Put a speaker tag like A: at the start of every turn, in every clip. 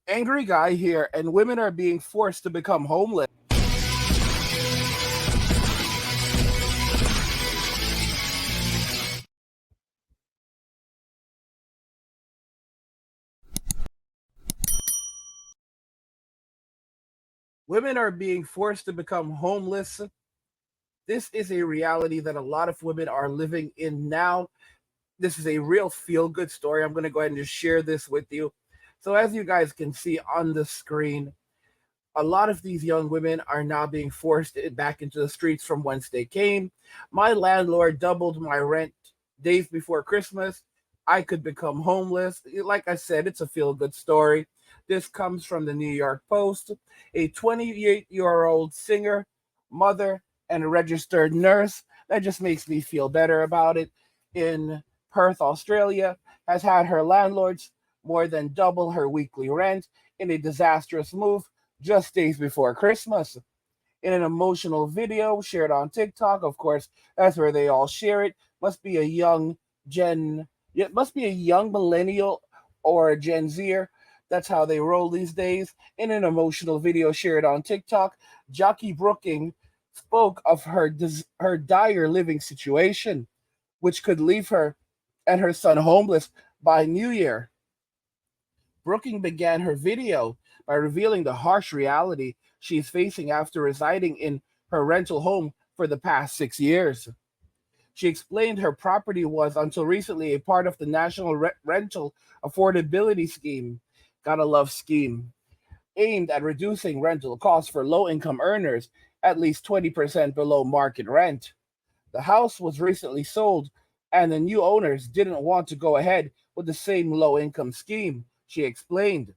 A: Angry guy here, and women are being forced to become homeless. Women are being forced to become homeless. This is a reality that a lot of women are living in now. This is a real feel good story. I'm going to go ahead and just share this with you. So, as you guys can see on the screen, a lot of these young women are now being forced back into the streets from whence they came. My landlord doubled my rent days before Christmas. I could become homeless. Like I said, it's a feel good story. This comes from the New York Post. A 28-year-old singer, mother, and a registered nurse, that just makes me feel better about it, in Perth, Australia, has had her landlords more than double her weekly rent in a disastrous move just days before Christmas. In an emotional video shared on TikTok, of course, that's where they all share it. Must be a young Gen, it must be a young millennial or a Gen Zer. That's how they roll these days. In an emotional video shared on TikTok, Jackie Brooking spoke of her dire living situation, which could leave her and her son homeless by New Year. Brooking began her video by revealing the harsh reality she is facing after residing in her rental home for the past 6 years. She explained her property was, until recently, a part of the National Rental Affordability Scheme. Gotta love scheme. Aimed at reducing rental costs for low income earners at least 20% below market rent. The house was recently sold, and the new owners didn't want to go ahead with the same low income scheme, she explained.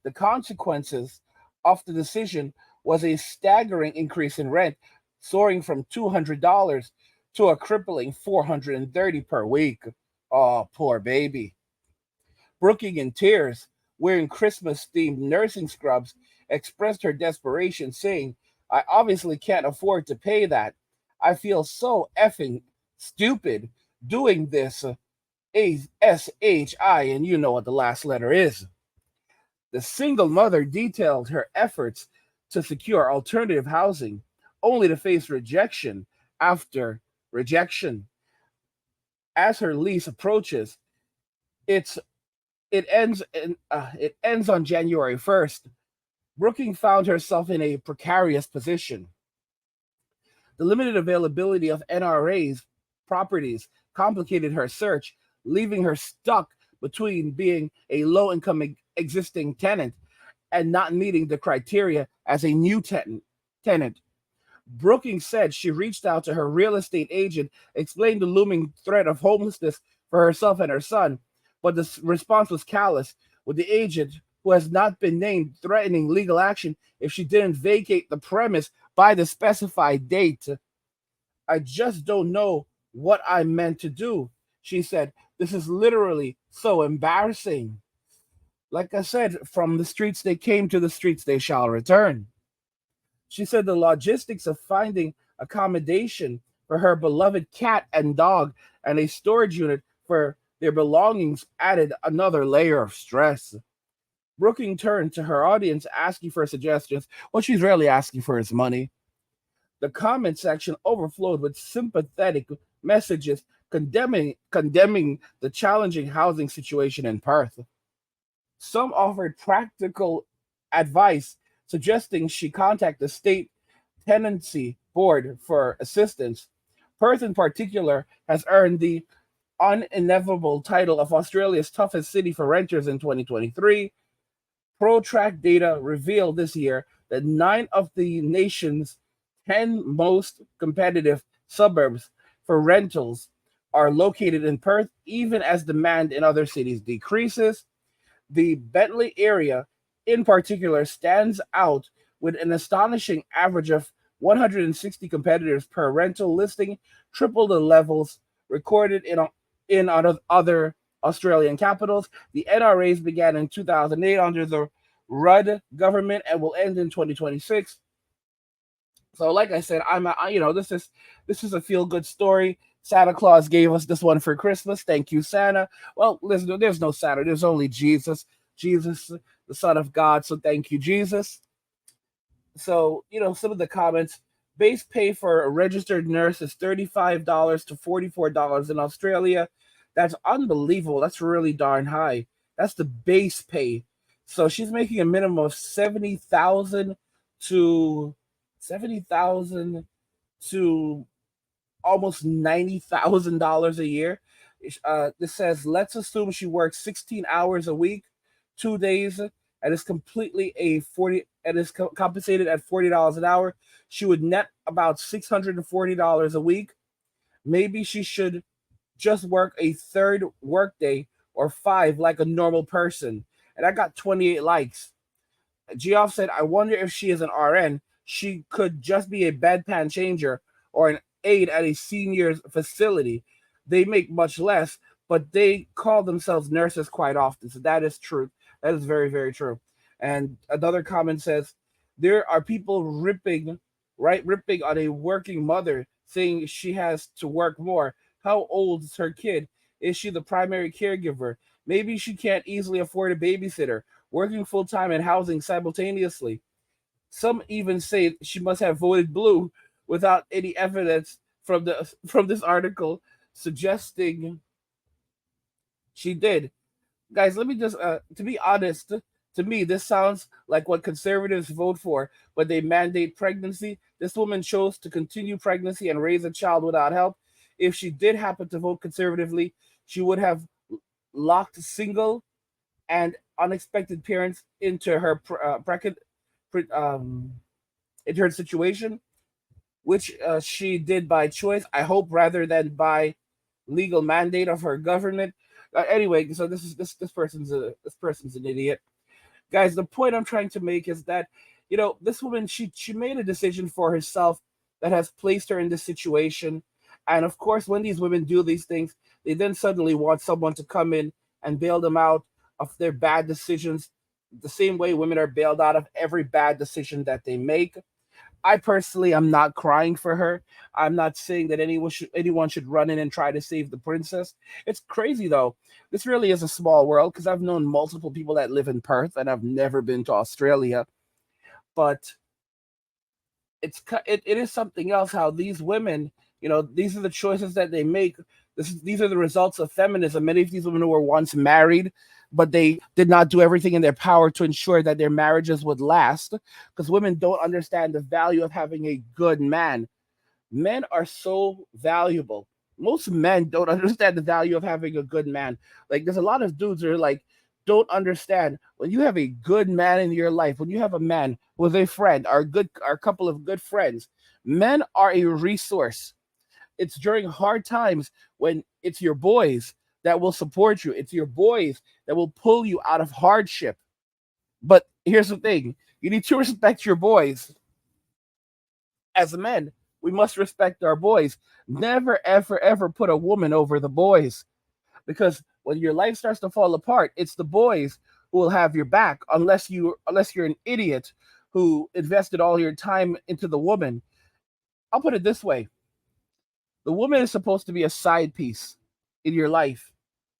A: The consequences of the decision was a staggering increase in rent, soaring from $200 to a crippling $430 per week. Oh, poor baby. Brooking in tears, wearing Christmas themed nursing scrubs, expressed her desperation, saying, I obviously can't afford to pay that. I feel so effing stupid doing this. ASHI, and you know what the last letter is. The single mother detailed her efforts to secure alternative housing, only to face rejection after rejection. As her lease approaches, it's it ends on January 1st. Brooking found herself in a precarious position. The limited availability of NRA's properties complicated her search, leaving her stuck between being a low income existing tenant and not meeting the criteria as a new tenant. Brookings said she reached out to her real estate agent, explained the looming threat of homelessness for herself and her son, but the response was callous, with the agent, who has not been named, threatening legal action if she didn't vacate the premise by the specified date. I just don't know what I meant to do, she said. This is literally so embarrassing. Like I said, from the streets they came, to the streets they shall return. She said the logistics of finding accommodation for her beloved cat and dog and a storage unit for their belongings added another layer of stress. Brooking turned to her audience asking for suggestions. What she's really asking for is money. The comment section overflowed with sympathetic messages condemning the challenging housing situation in Perth. Some offered practical advice, suggesting she contact the state tenancy board for assistance. Perth, in particular, has earned the uninevitable title of Australia's toughest city for renters in 2023. ProTrack data revealed this year that 9 of the nation's 10 most competitive suburbs for rentals are located in Perth, even as demand in other cities decreases. The Bentley area, in particular, stands out with an astonishing average of 160 competitors per rental listing, triple the levels recorded in other Australian capitals. The NRAs began in 2008 under the Rudd government and will end in 2026. So, like I said, this is a feel good story. Santa Claus gave us this one for Christmas. Thank you, Santa. Well, listen, there's no Santa. There's only Jesus. Jesus, the Son of God. So thank you, Jesus. So, some of the comments: base pay for a registered nurse is $35 to $44 in Australia. That's unbelievable. That's really darn high. That's the base pay. So she's making a minimum of 70,000 to almost $90,000 a year. This says, let's assume she works 16 hours a week, 2 days, and is completely compensated at $40 an hour. She would net about $640 a week. Maybe she should just work a third workday or five like a normal person. And I got 28 likes. Geoff said, I wonder if she is an RN. She could just be a bedpan changer or an aide at a senior's facility. They make much less, but they call themselves nurses quite often. So that is true. That is very, very true. And another comment says, there are people ripping on a working mother, saying she has to work more. How old is her kid? Is she the primary caregiver? Maybe she can't easily afford a babysitter, working full time and housing simultaneously. Some even say she must have voted blue without any evidence from this article suggesting she did. Guys, let me just to be honest, to me this sounds like what conservatives vote for when they mandate pregnancy. This woman chose to continue pregnancy and raise a child without help. If she did happen to vote conservatively, she would have locked single and unexpected parents into her into her situation, which she did by choice, I hope, rather than by legal mandate of her government. Anyway, so this person's an idiot, guys. The point I'm trying to make is that this woman, she made a decision for herself that has placed her in this situation, and of course, when these women do these things, they then suddenly want someone to come in and bail them out of their bad decisions, the same way women are bailed out of every bad decision that they make. I personally am not crying for her. I'm not saying that anyone should run in and try to save the princess. It's crazy though. This really is a small world because I've known multiple people that live in Perth and I've never been to Australia. But it is something else how these women, these are the choices that they make. These are the results of feminism. Many of these women were once married, but they did not do everything in their power to ensure that their marriages would last, because women don't understand the value of having a good man. Men are so valuable. Most men don't understand the value of having a good man. Like, there's a lot of dudes who are like, don't understand when you have a good man in your life, when you have a man with a friend or a couple of good friends. Men are a resource. It's during hard times when it's your boys that will support you. It's your boys that will pull you out of hardship. But here's the thing: you need to respect your boys. As men, we must respect our boys. Never, ever, ever put a woman over the boys. Because when your life starts to fall apart, it's the boys who will have your back, unless you're an idiot who invested all your time into the woman. I'll put it this way: the woman is supposed to be a side piece in your life.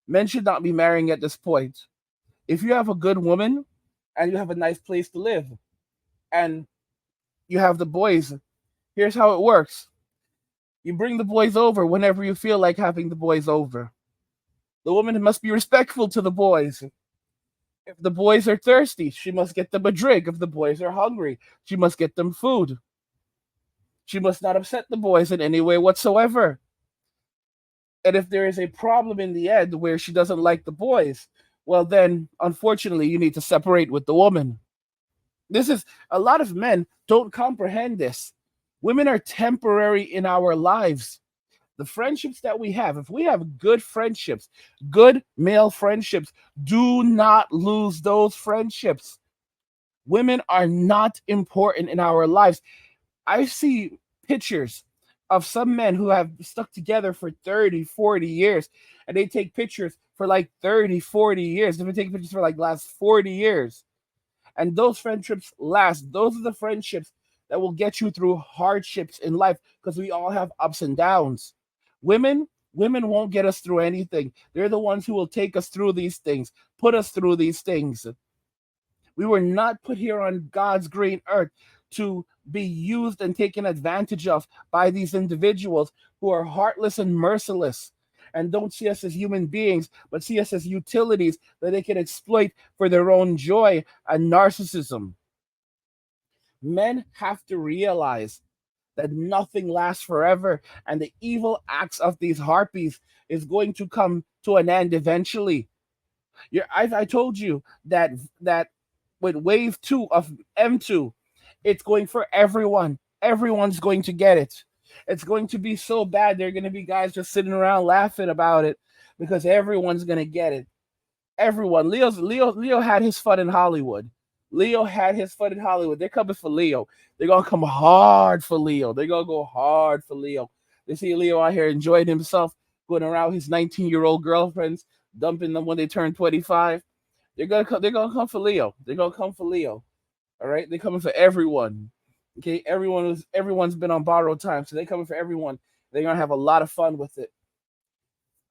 A: Men should not be marrying at this point. If you have a good woman and you have a nice place to live and you have the boys, here's how it works. You bring the boys over whenever you feel like having the boys over. The woman must be respectful to the boys. If the boys are thirsty, she must get them a drink. If the boys are hungry, she must get them food. She must not upset the boys in any way whatsoever. And if there is a problem in the end where she doesn't like the boys, well, then unfortunately, you need to separate with the woman. This is A lot of men don't comprehend this. Women are temporary in our lives. The friendships that we have, if we have good friendships, good male friendships, do not lose those friendships. Women are not important in our lives. I see pictures of some men who have stuck together for 30, 40 years, and they take pictures for like 30, 40 years. They take pictures for like last 40 years. And those friendships last. Those are the friendships that will get you through hardships in life, because we all have ups and downs. Women, Women won't get us through anything. They're the ones who will take us through these things, put us through these things. We were not put here on God's green earth to be used and taken advantage of by these individuals who are heartless and merciless and don't see us as human beings, but see us as utilities that they can exploit for their own joy and narcissism. Men have to realize that nothing lasts forever, and the evil acts of these harpies is going to come to an end eventually. I told you that with wave two of M2, it's going for everyone. Everyone's going to get it. It's going to be so bad. There are going to be guys just sitting around laughing about it because everyone's going to get it. Everyone. Leo had his fun in Hollywood. Leo had his fun in Hollywood. They're coming for Leo. They're gonna come hard for Leo. They're gonna go hard for Leo. They see Leo out here enjoying himself, going around his 19-year-old girlfriends, dumping them when they turn 25. They're gonna come for Leo. They're gonna come for Leo. All right, they're coming for everyone. Okay, everyone's been on borrowed time, so they're coming for everyone. They're gonna have a lot of fun with it.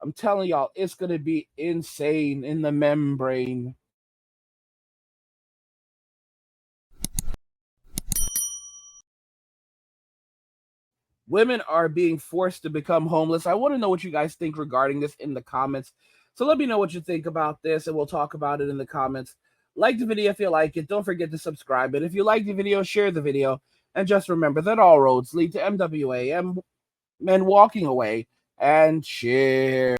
A: I'm telling y'all, it's gonna be insane in the membrane. Women are being forced to become homeless. I want to know what you guys think regarding this in the comments. So let me know what you think about this, and we'll talk about it in the comments. Like the video if you like it. Don't forget to subscribe. And if you like the video, share the video. And just remember that all roads lead to MWA, men walking away, and cheers.